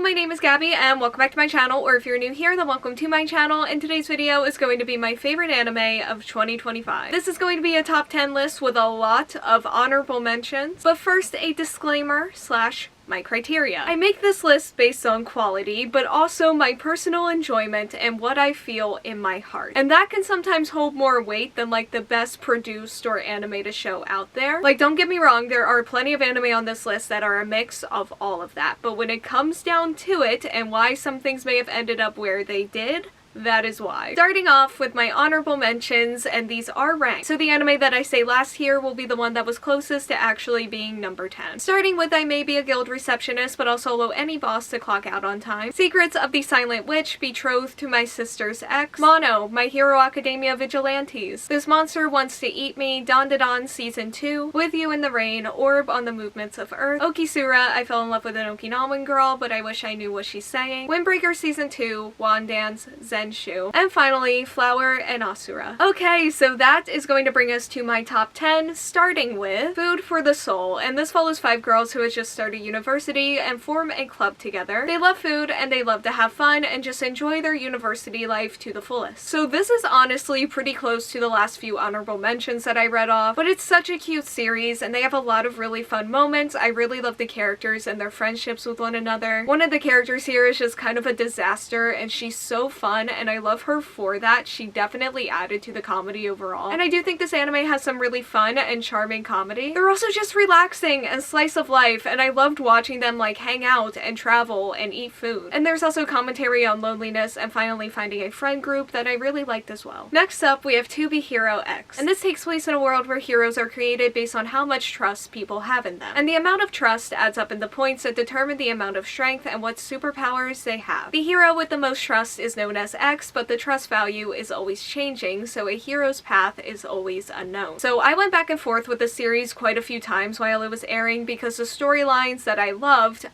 my name is Gabby and welcome back to my channel, or if you're new here, then welcome to my channel, and today's video is going to be my favorite anime of 2025. This is going to be a top 10 list with a lot of honorable mentions, but first a disclaimer slash my criteria. I make this list based on quality, but also my personal enjoyment and what I feel in my heart. And that can sometimes hold more weight than like the best produced or animated show out there. Like, don't get me wrong, there are plenty of anime on this list that are a mix of all of that, but when it comes down to it and why some things may have ended up where they did, that is why. Starting off with my honorable mentions, and these are ranked. So the anime that I say last here will be the one that was closest to actually being number 10. Starting with I May Be a Guild Receptionist, but I'll solo any boss to clock out on time. Secrets of the Silent Witch, Betrothed to My Sister's Ex. Mono, My Hero Academia Vigilantes. This Monster Wants to Eat Me, Dandadan Season 2. With You in the Rain, Orb on the Movements of Earth. Okisura, I Fell in Love with an Okinawan Girl, but I Wish I Knew What She's Saying. Windbreaker Season 2, Wand Dance, Zen Shu, and finally Flower and Asura. Okay, so that is going to bring us to my top 10, starting with Food for the Soul, and this follows 5 girls who have just started university and form a club together. They love food and they love to have fun and just enjoy their university life to the fullest. So this is honestly pretty close to the last few honorable mentions that I read off, but it's such a cute series and they have a lot of really fun moments. I really love the characters and their friendships with one another. One of the characters here is just kind of a disaster and she's so fun, and I love her for that. She definitely added to the comedy overall. And I do think this anime has some really fun and charming comedy. They're also just relaxing and slice of life, and I loved watching them like hang out and travel and eat food. And there's also commentary on loneliness and finally finding a friend group that I really liked as well. Next up, we have To Be Hero X. And this takes place in a world where heroes are created based on how much trust people have in them. And the amount of trust adds up in the points that determine the amount of strength and what superpowers they have. The hero with the most trust is known as X, but the trust value is always changing, so a hero's path is always unknown. So I went back and forth with the series quite a few times while it was airing because the storylines that I loved,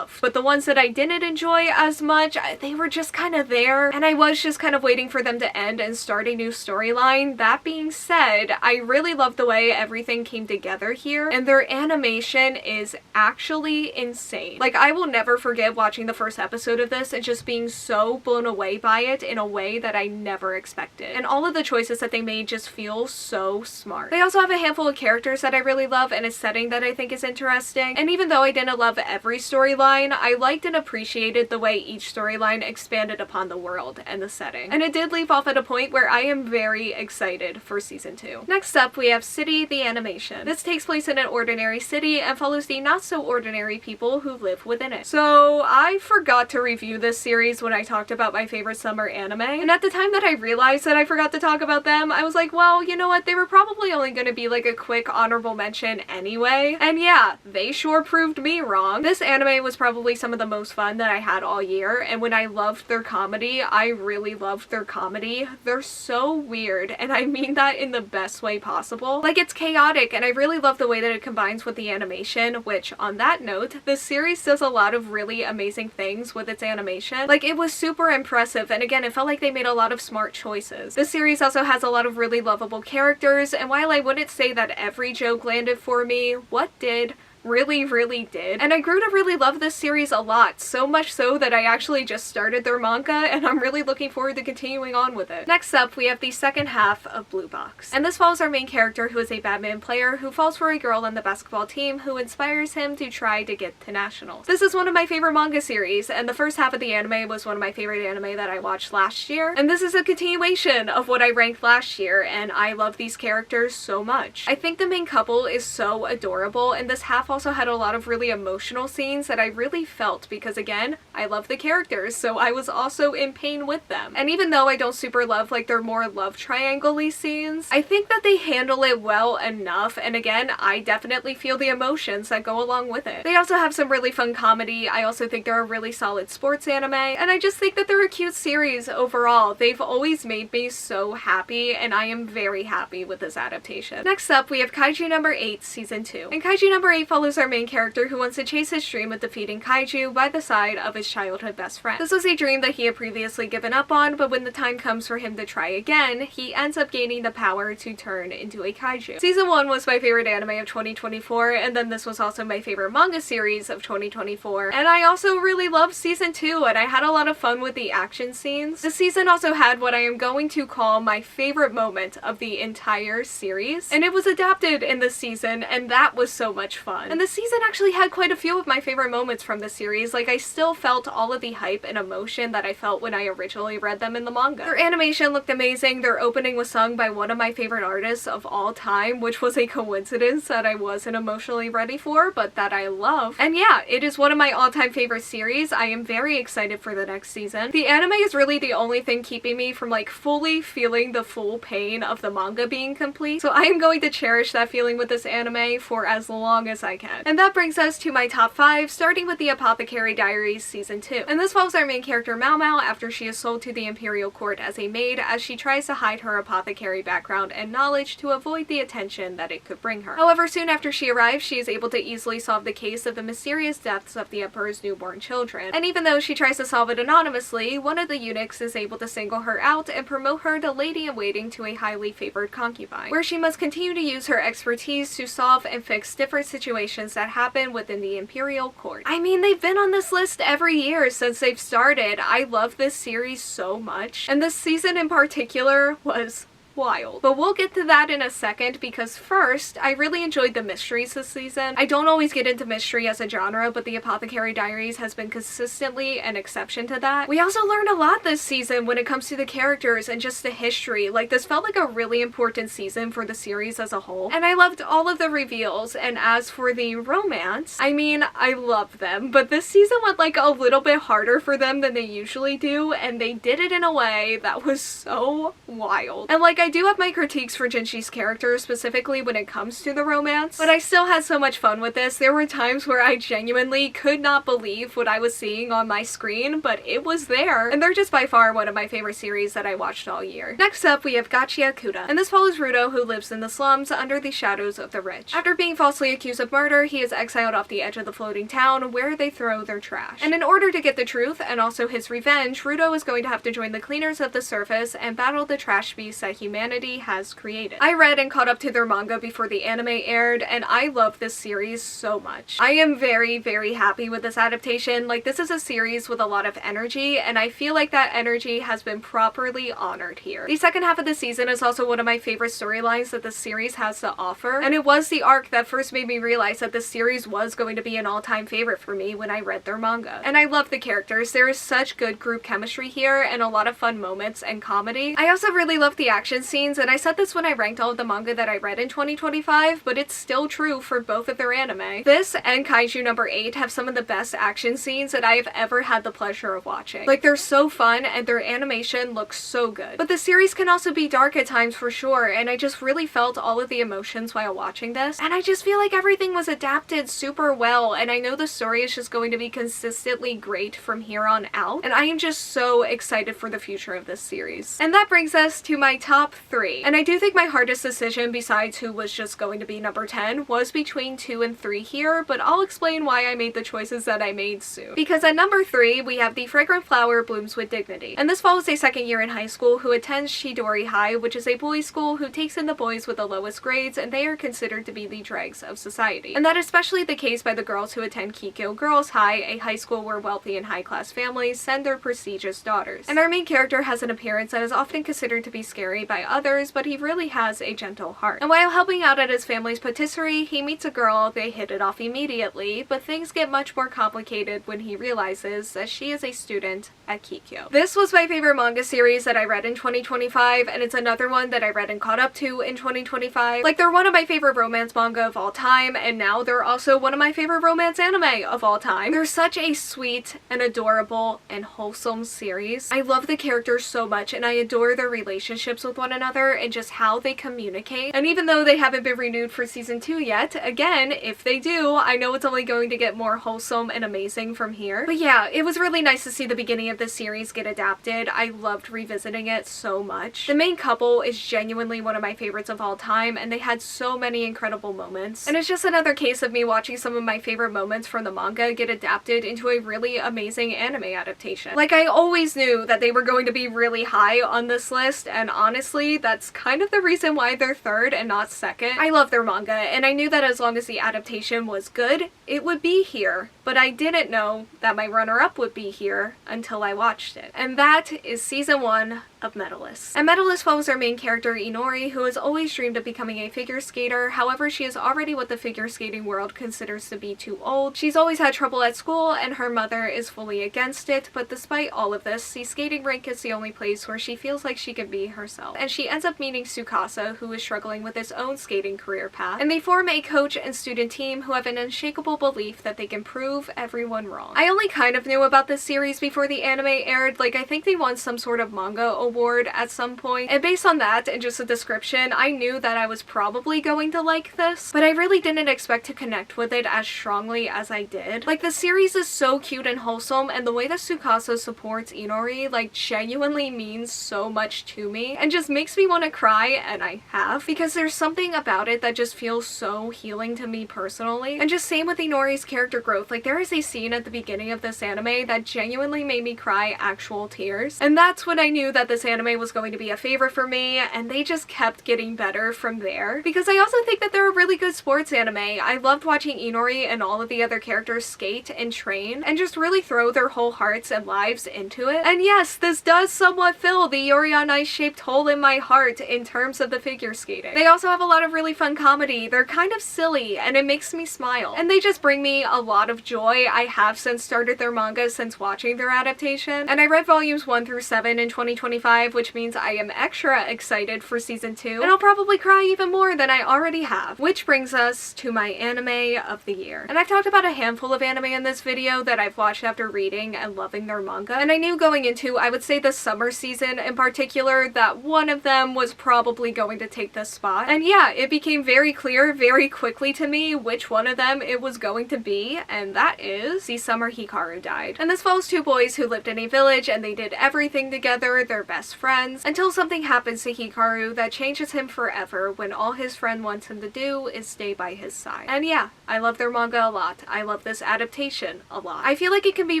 but the ones that I didn't enjoy as much, they were just kind of there, and I was just kind of waiting for them to end and start a new storyline. That being said, I really love the way everything came together here, and their animation is actually insane. Like, I will never forget watching the first episode of this and just being so blown away by it in a way that I never expected. And all of the choices that they made just feel so smart. They also have a handful of characters that I really love and a setting that I think is interesting, and even though I didn't love every storyline, I liked and appreciated the way each storyline expanded upon the world and the setting. And it did leave off at a point where I am very excited for season 2. Next up, we have City the Animation. This takes place in an ordinary city and follows the not so ordinary people who live within it. So I forgot to review this series when I talked about my favorite summer anime, and at the time that I realized that I forgot to talk about them, I was like, well, you know what, they were probably only going to be like a quick honorable mention anyway, and yeah, they sure proved me wrong. This anime was probably some of the most fun that I had all year, and when I loved their comedy, I really loved their comedy. They're so weird, and I mean that in the best way possible. Like, it's chaotic, and I really love the way that it combines with the animation, which, on that note, the series does a lot of really amazing things with its animation. Like, it was super impressive, and again, it felt like they made a lot of smart choices. The series also has a lot of really lovable characters, and while I wouldn't say that every joke landed for me, what did? Really did. And I grew to really love this series a lot, so much so that I actually just started their manga, and I'm really looking forward to continuing on with it. Next up, we have the second half of Blue Box. And this follows our main character, who is a badminton player who falls for a girl on the basketball team who inspires him to try to get to nationals. This is one of my favorite manga series, and the first half of the anime was one of my favorite anime that I watched last year, and this is a continuation of what I ranked last year, and I love these characters so much. I think the main couple is so adorable, and this half also had a lot of really emotional scenes that I really felt because, again, I love the characters, so I was also in pain with them. And even though I don't super love like their more love triangle-y scenes, I think that they handle it well enough, and again, I definitely feel the emotions that go along with it. They also have some really fun comedy. I also think they're a really solid sports anime, and I just think that they're a cute series overall. They've always made me so happy, and I am very happy with this adaptation. Next up, we have Kaiju number 8 season 2. And Kaiju number 8 follows follows our main character who wants to chase his dream of defeating kaiju by the side of his childhood best friend. This was a dream that he had previously given up on, but when the time comes for him to try again, he ends up gaining the power to turn into a kaiju. Season 1 was my favorite anime of 2024, and then this was also my favorite manga series of 2024. And I also really loved Season 2, and I had a lot of fun with the action scenes. The season also had what I am going to call my favorite moment of the entire series, and it was adapted in this season, and that was so much fun. And the season actually had quite a few of my favorite moments from the series. Like, I still felt all of the hype and emotion that I felt when I originally read them in the manga. Their animation looked amazing. Their opening was sung by one of my favorite artists of all time, which was a coincidence that I wasn't emotionally ready for, but that I love. And yeah, it is one of my all-time favorite series. I am very excited for the next season. The anime is really the only thing keeping me from like fully feeling the full pain of the manga being complete, so I am going to cherish that feeling with this anime for as long as I can. And that brings us to my top 5, starting with the Apothecary Diaries Season 2. And this follows our main character Mao Mao after she is sold to the Imperial Court as a maid, as she tries to hide her apothecary background and knowledge to avoid the attention that it could bring her. However, soon after she arrives, she is able to easily solve the case of the mysterious deaths of the Emperor's newborn children. And even though she tries to solve it anonymously, one of the eunuchs is able to single her out and promote her to lady-in-waiting to a highly favored concubine, where she must continue to use her expertise to solve and fix different situations that happen within the Imperial Court. I mean, they've been on this list every year since they've started. I love this series so much, and this season in particular was wild. But we'll get to that in a second, because first, I really enjoyed the mysteries this season. I don't always get into mystery as a genre, but the Apothecary Diaries has been consistently an exception to that. We also learned a lot this season when it comes to the characters and just the history. Like, this felt like a really important season for the series as a whole. And I loved all of the reveals, and as for the romance, I mean, I love them, but this season went like a little bit harder for them than they usually do, and they did it in a way that was so wild. And like, I do have my critiques for Jinshi's character, specifically when it comes to the romance, but I still had so much fun with this. There were times where I genuinely could not believe what I was seeing on my screen, but it was there, and they're just by far one of my favorite series that I watched all year. Next up, we have Gachia Kuda, and this follows Rudo, who lives in the slums under the shadows of the rich. After being falsely accused of murder, he is exiled off the edge of the floating town where they throw their trash. And in order to get the truth and also his revenge, Rudo is going to have to join the cleaners of the surface and battle the trash beasts that humanity has created. I read and caught up to their manga before the anime aired, and I love this series so much. I am very, very happy with this adaptation. Like, this is a series with a lot of energy, and I feel like that energy has been properly honored here. The second half of the season is also one of my favorite storylines that the series has to offer, and it was the arc that first made me realize that this series was going to be an all-time favorite for me when I read their manga. And I love the characters. There is such good group chemistry here and a lot of fun moments and comedy. I also really love the action scenes, and I said this when I ranked all of the manga that I read in 2025, but it's still true for both of their anime. This and Kaiju number 8 have some of the best action scenes that I have ever had the pleasure of watching. Like, they're so fun and their animation looks so good. But the series can also be dark at times for sure, and I just really felt all of the emotions while watching this, and I just feel like everything was adapted super well, and I know the story is just going to be consistently great from here on out, and I am just so excited for the future of this series. And that brings us to my top 3, and I do think my hardest decision, besides who was just going to be number 10, was between 2 and 3 here, but I'll explain why I made the choices that I made soon. Because at number 3, we have The Fragrant Flower Blooms with Dignity, and this follows a second year in high school who attends Chidori High, which is a boys' school who takes in the boys with the lowest grades, and they are considered to be the dregs of society. And that is especially the case by the girls who attend Kikyo Girls High, a high school where wealthy and high-class families send their prestigious daughters. And our main character has an appearance that is often considered to be scary by others, but he really has a gentle heart. And while helping out at his family's patisserie, he meets a girl. They hit it off immediately, but things get much more complicated when he realizes that she is a student at Kikyo. This was my favorite manga series that I read in 2025, and it's another one that I read and caught up to in 2025. Like, they're one of my favorite romance manga of all time, and now they're also one of my favorite romance anime of all time. They're such a sweet and adorable and wholesome series. I love the characters so much, and I adore their relationships with one one another and just how they communicate. And even though they haven't been renewed for season 2 yet, again, if they do, I know it's only going to get more wholesome and amazing from here. But yeah, it was really nice to see the beginning of this series get adapted. I loved revisiting it so much. The main couple is genuinely one of my favorites of all time, and they had so many incredible moments. And it's just another case of me watching some of my favorite moments from the manga get adapted into a really amazing anime adaptation. Like, I always knew that they were going to be really high on this list, and honestly, that's kind of the reason why they're third and not second. I love their manga, and I knew that as long as the adaptation was good, it would be here. But I didn't know that my runner-up would be here until I watched it. And that is season 1 of Medalist. And Medalist follows our main character, Inori, who has always dreamed of becoming a figure skater. However, she is already what the figure skating world considers to be too old. She's always had trouble at school, and her mother is fully against it, but despite all of this, the skating rink is the only place where she feels like she can be herself. And she ends up meeting Tsukasa, who is struggling with his own skating career path, and they form a coach and student team who have an unshakable belief that they can prove everyone wrong. I only kind of knew about this series before the anime aired. Like, I think they won some sort of manga award at some point, and based on that and just the description, I knew that I was probably going to like this, but I really didn't expect to connect with it as strongly as I did. Like, the series is so cute and wholesome, and the way that Tsukasa supports Inori, like, genuinely means so much to me, and just makes me want to cry, and I have, because there's something about it that just feels so healing to me personally. And just same with Inori's character growth. Like, there is a scene at the beginning of this anime that genuinely made me cry actual tears, and that's when I knew that this anime was going to be a favorite for me, and they just kept getting better from there. Because I also think that they're a really good sports anime. I loved watching Inori and all of the other characters skate and train, and just really throw their whole hearts and lives into it. And yes, this does somewhat fill the Yuri on Ice shaped hole in my heart in terms of the figure skating. They also have a lot of really fun comedy. They're kind of silly, and it makes me smile. And they just bring me a lot of joy. I have since started their manga since watching their adaptation, and I read volumes 1 through 7 in 2025, which means I am extra excited for season 2, and I'll probably cry even more than I already have. Which brings us to my anime of the year. And I've talked about a handful of anime in this video that I've watched after reading and loving their manga, and I knew going into, I would say, the summer season in particular, that one of them was probably going to take this spot. And yeah, it became very clear very quickly to me which one of them it was going to be, and that is the summer Hikaru died. And this follows two boys who lived in a village, and they did everything together, they're best friends, until something happens to Hikaru that changes him forever when all his friend wants him to do is stay by his side. And yeah, I love their manga a lot. I love this adaptation a lot. I feel like it can be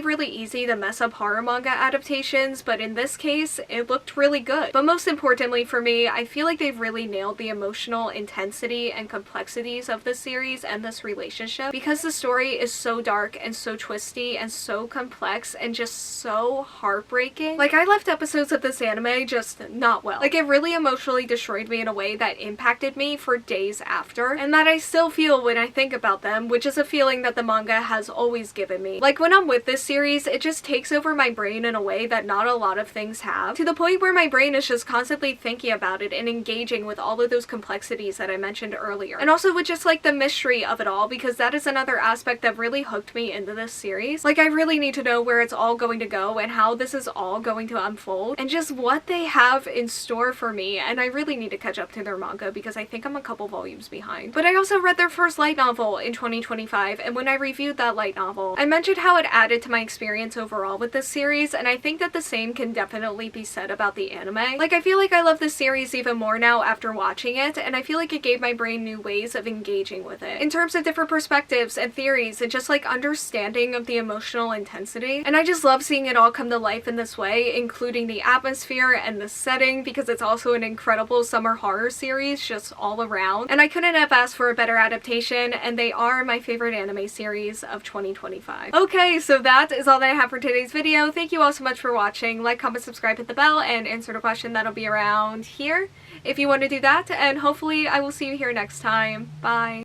really easy to mess up horror manga adaptations, but in this case, it looked really good. But most importantly for me, I feel like they've really nailed the emotional intensity and complexities of this series and this relationship, because the story is so dark and so twisty and so complex and just so heartbreaking. Like, I left episodes of this anime just not well. Like, it really emotionally destroyed me in a way that impacted me for days after, and that I still feel when I think about them, which is a feeling that the manga has always given me. Like, when I'm with this series, it just takes over my brain in a way that not a lot of things have, to the point where my brain is just constantly thinking about it and engaging with all of those complexities that I mentioned earlier. And also with just like the mystery of it all, because that is another aspect that really hooked me into this series. Like, I really need to know where it's all going to go and how this is all going to unfold and just what they have in store for me, and I really need to catch up to their manga because I think I'm a couple volumes behind. But I also read their first light novel in 2025, and when I reviewed that light novel, I mentioned how it added to my experience overall with this series, and I think that the same can definitely be said about the anime. Like, I feel like I love this series even more now after watching it, and I feel like it gave my brain new ways of engaging with it, in terms of different perspectives and theories and just like understanding of the emotional intensity. And I just love seeing it all come to life in this way, including the atmosphere and the setting, because it's also an incredible summer horror series just all around. And I couldn't have asked for a better adaptation, and they are my favorite anime series of 2025. Okay, so that is all that I have for today's video. Thank you all so much for watching. Like, comment, subscribe, hit the bell, and answer the question that'll be around here if you want to do that, and hopefully I will see you here next time. Bye!